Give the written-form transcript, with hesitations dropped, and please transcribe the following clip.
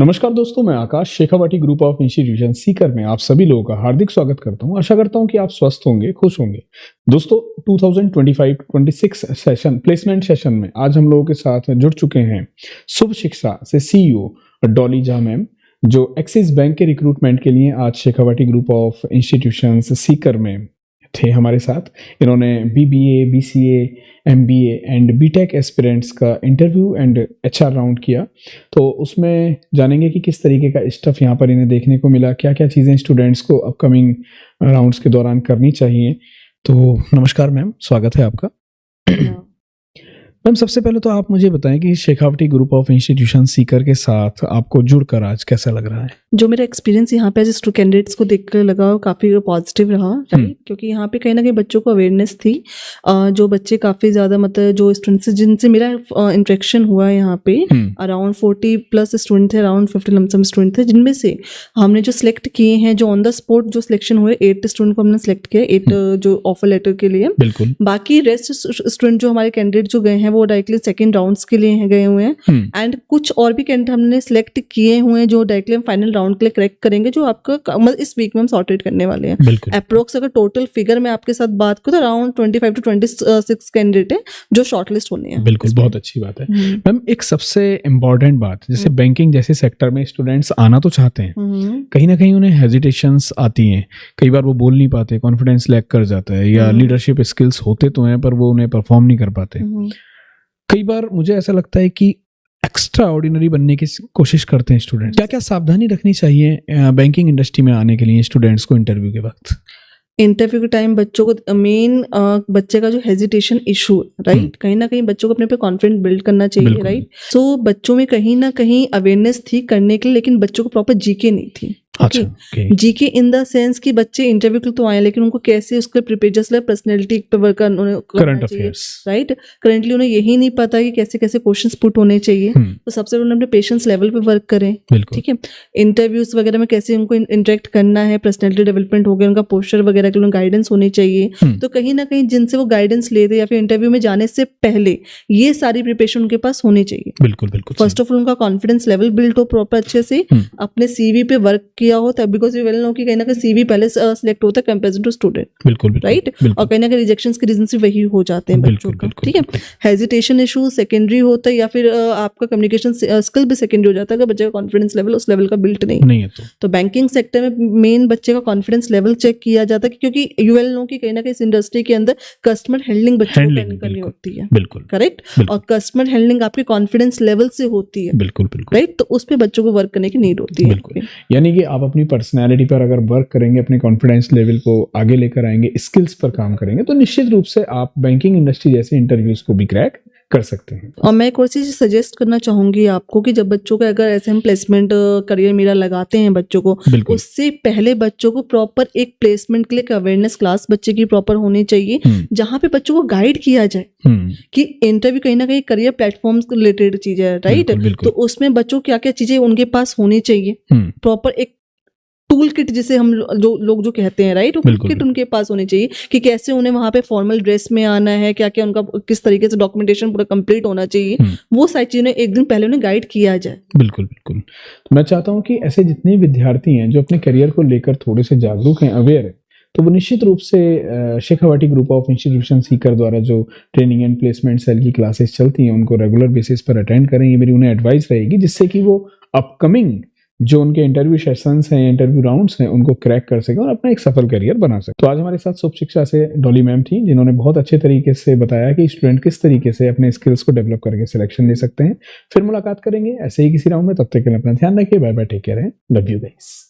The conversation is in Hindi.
नमस्कार दोस्तों, मैं Akash Shekhawati group of institution Sikar में आप सभी लोगों का हार्दिक स्वागत करता हूं। आशा करता हूं कि आप स्वस्थ होंगे, खुश होंगे। दोस्तों 2025-26 सेशन प्लेसमेंट सेशन में आज हम लोगों के साथ जुड़ चुके हैं शुभ शिक्षा से सीईओ डॉली झा मैम, जो एक्सिस बैंक के रिक्रूटमेंट के लिए आज Shekhawati group of institution Sikar में थे हमारे साथ। इन्होंने BBA, BCA, MBA and BTech aspirants का इंटरव्यू एंड एचआर राउंड किया। तो उसमें जानेंगे कि किस तरीके का स्टफ यहाँ पर इन्हें देखने को मिला, क्या क्या चीज़ें स्टूडेंट्स को अपकमिंग राउंड्स के दौरान करनी चाहिए। तो नमस्कार मैम, स्वागत है आपका। मैम, सबसे पहले तो आप मुझे बताएं कि Shekhawati group of institution Sikar के साथ आपको जुड़कर आज कैसा लग रहा है? जो मेरा एक्सपीरियंस यहाँ पे एज कैंडिडेट्स को देखकर लगा काफ़ी पॉजिटिव रहा, राइट। क्योंकि यहाँ पे कहीं ना कहीं बच्चों को अवेयरनेस थी। जो बच्चे काफ़ी ज़्यादा मतलब जो स्टूडेंट्स जिनसे मेरा इंटरेक्शन हुआ है यहाँ पे अराउंड 40+ स्टूडेंट थे, अराउंड 50 लमसम स्टूडेंट थे, जिनमें से हमने जो सिलेक्ट किए हैं, जो ऑन द स्पॉट जो सिलेक्शन हुए 8 स्टूडेंट को हमने सिलेक्ट किया, 8 जो ऑफर लेटर के लिए। बिल्कुल। बाकी रेस्ट स्टूडेंट जो हमारे कैंडिडेट जो गए हैं वो डायरेक्टली सेकेंड राउंड्स के लिए गए हुए हैं। एंड कुछ और भी कैंडिडेट हमने सिलेक्ट किए हुए हैं जो डायरेक्टली हम फाइनल राउंड के लिए करेक्ट करेंगे, जो आपका इस वीक में हम सॉर्टेड करने वाले हैं। अप्रोक्स अगर टोटल फिगर में आपके साथ बात करूं तो अराउंड 25 to 26 कैंडिडेट है जो शॉर्टलिस्ट होने हैं। बिल्कुल, बहुत अच्छी बात है मैम। एक सबसे इम्पोर्टेंट बात, जैसे बैंकिंग जैसे सेक्टर में स्टूडेंट्स आना तो चाहते हैं, कहीं ना कहीं उन्हें हेजिटेशंस आती हैं, कई बार वो बोल नहीं पाते, कॉन्फिडेंस लैक कर जाता है, या लीडरशिप स्किल्स होते तो हैं पर वो उन्हें परफॉर्म नहीं कर पाते। कई बार मुझे ऐसा लगता है कि एक्स्ट्रा ऑर्डिनरी बनने की कोशिश करते हैं स्टूडेंट्स। क्या क्या सावधानी रखनी चाहिए बैंकिंग इंडस्ट्री में आने के लिए स्टूडेंट्स को इंटरव्यू के वक्त? इंटरव्यू के टाइम बच्चों को मेन बच्चे का जो हेजिटेशन इशू, राइट, कहीं ना कहीं बच्चों को अपने पे कॉन्फिडेंस बिल्ड करना चाहिए, राइट। सो बच्चों में कहीं ना कहीं अवेयरनेस थी करने के लिए, लेकिन बच्चों को प्रॉपर जीके नहीं थी। जीके इन द सेंस कि बच्चे इंटरव्यू के लिए तो आए, लेकिन उनको कैसे उसके प्रिपेयर, जस्ट लाइक पर्सनैलिटी पे वर्क करना चाहिए, राइट। करेंटली उन्हें यही नहीं पता कि कैसे कैसे क्वेश्चंस पुट होने चाहिए। तो सबसे पहले अपने पेशेंस लेवल पे वर्क करें, ठीक है। इंटरव्यूज वगैरह में कैसे उनको इंटरेक्ट करना है, पर्सनैलिटी डेवलपमेंट हो गया, उनका पोस्चर वगैरह के लिए गाइडेंस होनी चाहिए। तो कहीं ना कहीं जिनसे वो गाइडेंस लेते या फिर इंटरव्यू में जाने से पहले ये सारी प्रिपरेशन उनके पास होनी चाहिए। बिल्कुल बिल्कुल। फर्स्ट ऑफ ऑल उनका कॉन्फिडेंस लेवल बिल्ड हो प्रॉपर अच्छे से, अपने सीवी पे वर्क किया हो, तब बिकॉज यू वेल नो कि कहीं ना कहीं सीवी पहले सिलेक्ट होता है कंपेरिजन टू स्टूडेंट। बिल्कुल राइट। और कहीं ना कहीं रिजेक्शंस के रीजन भी वही हो जाते हैं बच्चों का, ठीक है। हेजिटेशन इशू सेकेंडरी होता है, या फिर आपका कम्युनिकेशन स्किल भी सेकेंडरी हो जाता है अगर बच्चे का कॉन्फिडेंस लेवल उस लेवल का बिल्ट नहीं है तो बैंकिंग सेक्टर में मेन बच्चे का कॉन्फिडेंस लेवल चेक किया जाता है, क्योंकि यू वेल नो कि कहीं ना कहीं इस इंडस्ट्री के अंदर कस्टमर हैंडलिंग बच्चों को करनी होती है। बिल्कुल करेक्ट। और कस्टमर हैंडलिंग आपके कॉन्फिडेंस लेवल से होती है। बिल्कुल बिल्कुल, राइट। तो उस पर बच्चों को वर्क करने की नीड होती है। बिल्कुल। यानी कि आप अपनी पर्सनैलिटी पर अगर वर्क करेंगे, अपने कॉन्फिडेंस लेवल को आगे लेकर आएंगे, स्किल्स पर काम करेंगे, तो निश्चित रूप से आप बैंकिंग इंडस्ट्री जैसे इंटरव्यूज को भी क्रैक कर सकते हैं। और मैं एक और चीज सजेस्ट करना चाहूंगी आपको कि जब बच्चों का अगर ऐसे हम प्लेसमेंट करियर मेरा लगाते हैं बच्चों को, उससे पहले बच्चों को प्रॉपर एक प्लेसमेंट के लिए एक अवेयरनेस क्लास बच्चे की प्रॉपर होनी चाहिए, जहां पे बच्चों को गाइड किया जाए कि इंटरव्यू कहीं ना कहीं करियर प्लेटफॉर्म्स के रिलेटेड चीज है, राइट। तो उसमें बच्चों क्या क्या चीजें उनके पास होनी चाहिए, प्रॉपर एक टूल किट जिसे हम लोग जो कहते हैं, राइट, वो किट उनके पास होनी चाहिए कि कैसे उन्हें वहां पे फॉर्मल ड्रेस में आना है, क्या क्या उनका किस तरीके से डॉक्यूमेंटेशन पूरा कंप्लीट होना चाहिए, वो सारी चीजें एक दिन पहले उन्हें गाइड किया जाए। बिल्कुल बिल्कुल। तो मैं चाहता हूँ कि ऐसे जितने विद्यार्थी हैं जो अपने करियर को लेकर थोड़े से जागरूक हैं, अवेयर है, तो वो निश्चित रूप से Shekhawati group of institution Sikar द्वारा जो ट्रेनिंग एंड प्लेसमेंट सेल की क्लासेस चलती हैं उनको रेगुलर बेसिस पर अटेंड करें। ये मेरी उन्हें एडवाइस रहेगी, जिससे कि वो अपकमिंग जो उनके इंटरव्यू सेशंस हैं, इंटरव्यू राउंड्स हैं, उनको क्रैक कर सके और अपना एक सफल करियर बना सके। तो आज हमारे साथ शुभ शिक्षा से डॉली मैम थी, जिन्होंने बहुत अच्छे तरीके से बताया कि स्टूडेंट किस तरीके से अपने स्किल्स को डेवलप करके सिलेक्शन ले सकते हैं। फिर मुलाकात करेंगे ऐसे ही किसी राउंड में, तब तक के लिए अपना ध्यान रखिए। Bye bye, take care, love you guys.